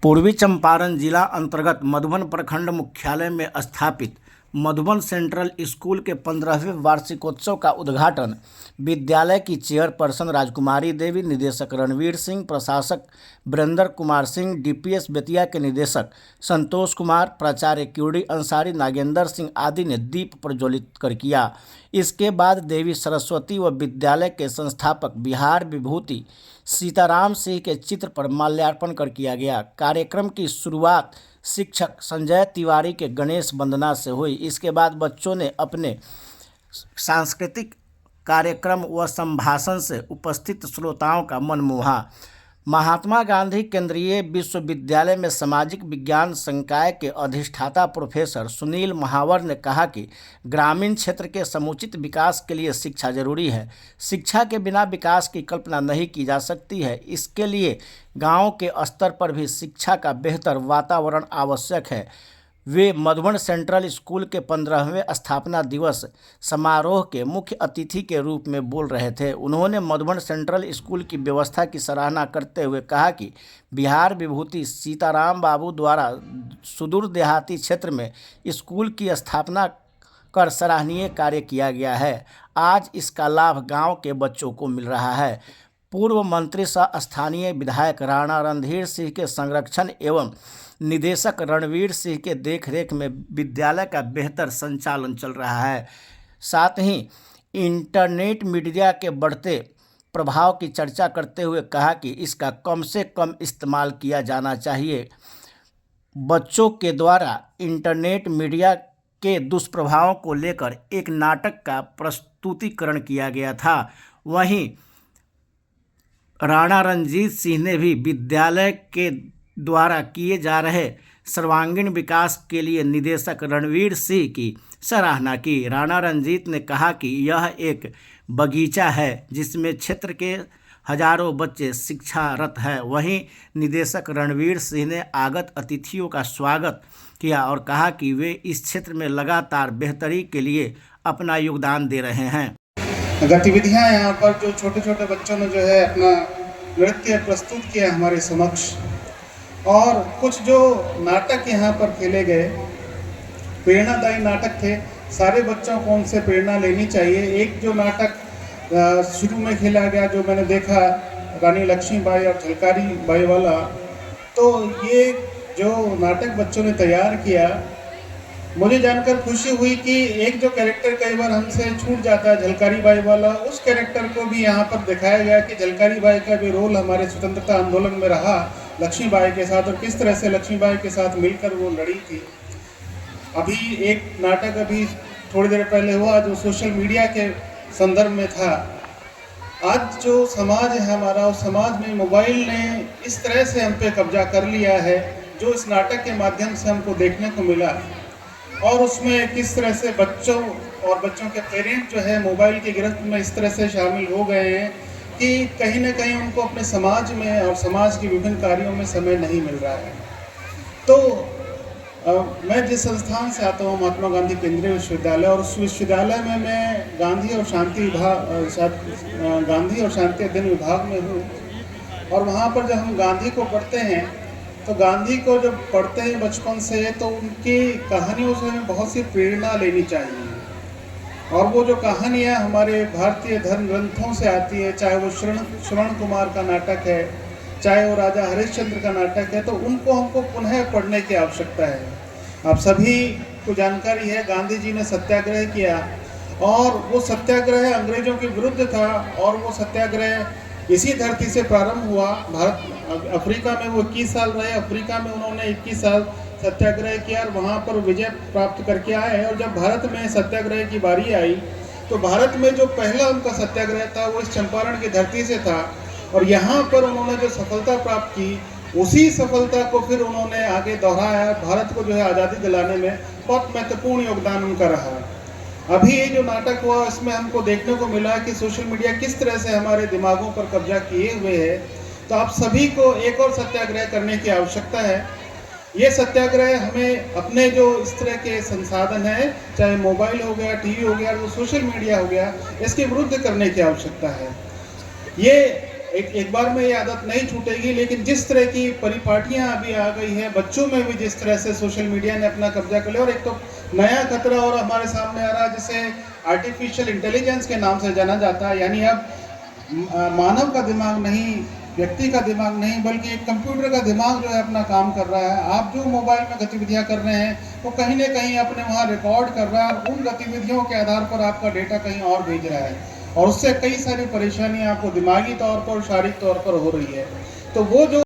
पूर्वी चंपारण जिला अंतर्गत मधुबन प्रखंड मुख्यालय में स्थापित मधुबन सेंट्रल स्कूल के 15वें वार्षिकोत्सव का उद्घाटन विद्यालय की चेयरपर्सन राजकुमारी देवी, निदेशक रणवीर सिंह, प्रशासक वीरेंद्र कुमार सिंह, डीपीएस बेतिया के निदेशक संतोष कुमार, प्राचार्य क्यूडी अंसारी, नागेंद्र सिंह आदि ने दीप प्रज्वलित कर किया। इसके बाद देवी सरस्वती व विद्यालय के संस्थापक बिहार विभूति सीताराम सिंह के चित्र पर माल्यार्पण कर किया गया। कार्यक्रम की शुरुआत शिक्षक संजय तिवारी के गणेश वंदना से हुई। इसके बाद बच्चों ने अपने सांस्कृतिक कार्यक्रम व संभाषण से उपस्थित श्रोताओं का मन मोहा। महात्मा गांधी केंद्रीय विश्वविद्यालय में सामाजिक विज्ञान संकाय के अधिष्ठाता प्रोफेसर सुनील महावर ने कहा कि ग्रामीण क्षेत्र के समुचित विकास के लिए शिक्षा जरूरी है। शिक्षा के बिना विकास की कल्पना नहीं की जा सकती है। इसके लिए गांव के स्तर पर भी शिक्षा का बेहतर वातावरण आवश्यक है। वे मधुबन सेंट्रल स्कूल के 15वें स्थापना दिवस समारोह के मुख्य अतिथि के रूप में बोल रहे थे। उन्होंने मधुबन सेंट्रल स्कूल की व्यवस्था की सराहना करते हुए कहा कि बिहार विभूति सीताराम बाबू द्वारा सुदूर देहाती क्षेत्र में स्कूल की स्थापना कर सराहनीय कार्य किया गया है। आज इसका लाभ गाँव के बच्चों को मिल रहा है। पूर्व मंत्री सह स्थानीय विधायक राणा रणधीर सिंह के संरक्षण एवं निदेशक रणवीर सिंह के देखरेख में विद्यालय का बेहतर संचालन चल रहा है। साथ ही इंटरनेट मीडिया के बढ़ते प्रभाव की चर्चा करते हुए कहा कि इसका कम से कम इस्तेमाल किया जाना चाहिए। बच्चों के द्वारा इंटरनेट मीडिया के दुष्प्रभावों को लेकर एक नाटक का प्रस्तुतिकरण किया गया था। वहीं राणा रणजीत सिंह ने भी विद्यालय के द्वारा किए जा रहे सर्वांगीण विकास के लिए निदेशक रणवीर सिंह की सराहना की। राणा रणजीत ने कहा कि यह एक बगीचा है जिसमें क्षेत्र के हजारों बच्चे शिक्षारत हैं। वहीं निदेशक रणवीर सिंह ने आगत अतिथियों का स्वागत किया और कहा कि वे इस क्षेत्र में लगातार बेहतरी के लिए अपना योगदान दे रहे हैं। गतिविधियां यहाँ पर जो छोटे छोटे बच्चों ने जो है अपना नृत्य प्रस्तुत किया हमारे समक्ष, और कुछ जो नाटक यहाँ पर खेले गए प्रेरणादायी नाटक थे। सारे बच्चों को उनसे प्रेरणा लेनी चाहिए। एक जो नाटक शुरू में खेला गया जो मैंने देखा रानी लक्ष्मीबाई और झलकारी बाई वाला, तो ये जो नाटक बच्चों ने तैयार किया, मुझे जानकर खुशी हुई कि एक जो कैरेक्टर कई बार हमसे छूट जाता है झलकारी बाई वाला, उस कैरेक्टर को भी यहाँ पर दिखाया गया कि झलकारी बाई का भी रोल हमारे स्वतंत्रता आंदोलन में रहा लक्ष्मीबाई के साथ, और किस तरह से लक्ष्मीबाई के साथ मिलकर वो लड़ी थी। अभी एक नाटक अभी थोड़ी देर पहले हुआ जो सोशल मीडिया के संदर्भ में था। आज जो समाज है हमारा, उस समाज में मोबाइल ने इस तरह से हम पे कब्जा कर लिया है जो इस नाटक के माध्यम से हमको देखने को मिला, और उसमें किस तरह से बच्चों और बच्चों के पेरेंट जो है मोबाइल की गिरफ्त में इस तरह से शामिल हो गए हैं कि कहीं ना कहीं उनको अपने समाज में और समाज के विभिन्न कार्यों में समय नहीं मिल रहा है। तो मैं जिस संस्थान से आता हूँ महात्मा गांधी केंद्रीय विश्वविद्यालय, और उस विश्वविद्यालय में मैं गांधी और शांति अध्ययन विभाग में हूँ। और वहाँ पर जब हम गांधी को पढ़ते हैं तो गांधी को जब पढ़ते हैं बचपन से, तो उनकी कहानियों से हमें बहुत सी प्रेरणा लेनी चाहिए। और वो जो कहानियाँ हमारे भारतीय धर्म ग्रंथों से आती है, चाहे वो श्रवण कुमार का नाटक है, चाहे वो राजा हरिश्चंद्र का नाटक है, तो उनको हमको पुनः पढ़ने की आवश्यकता है। आप सभी को जानकारी है गांधी जी ने सत्याग्रह किया, और वो सत्याग्रह अंग्रेजों के विरुद्ध था, और वो सत्याग्रह इसी धरती से प्रारंभ हुआ। अफ्रीका में वो 21 साल रहे, अफ्रीका में उन्होंने 21 साल सत्याग्रह किया और वहाँ पर विजय प्राप्त करके आए। और जब भारत में सत्याग्रह की बारी आई तो भारत में जो पहला उनका सत्याग्रह था वो इस चंपारण की धरती से था, और यहाँ पर उन्होंने जो सफलता प्राप्त की, उसी सफलता को फिर उन्होंने आगे दोहराया। भारत को जो है आज़ादी दिलाने में बहुत महत्वपूर्ण योगदान उनका रहा। अभी ये जो नाटक हुआ इसमें हमको देखने को मिला कि सोशल मीडिया किस तरह से हमारे दिमागों पर कब्जा किए हुए है। तो आप सभी को एक और सत्याग्रह करने की आवश्यकता है। ये सत्याग्रह हमें अपने जो इस तरह के संसाधन हैं, चाहे मोबाइल हो गया, टीवी हो गया, जो सोशल मीडिया हो गया, इसके विरुद्ध करने की आवश्यकता है। ये एक बार में ये आदत नहीं छूटेगी, लेकिन जिस तरह की परिपाटियां अभी आ गई है, बच्चों में भी जिस तरह से सोशल मीडिया ने अपना कब्जा कर लिया, और एक तो नया खतरा और हमारे सामने आ रहा है जिसे आर्टिफिशियल इंटेलिजेंस के नाम से जाना जाता है। यानी अब मानव का दिमाग नहीं, व्यक्ति का दिमाग नहीं, बल्कि एक कंप्यूटर का दिमाग जो है अपना काम कर रहा है। आप जो मोबाइल में गतिविधियां कर रहे हैं वो कहीं ना कहीं अपने वहाँ रिकॉर्ड कर रहा है, और उन गतिविधियों के आधार पर आपका डेटा कहीं और भेज रहा है, और उससे कई सारी परेशानियां आपको दिमागी तौर पर और शारीरिक तौर पर हो रही है। तो वो जो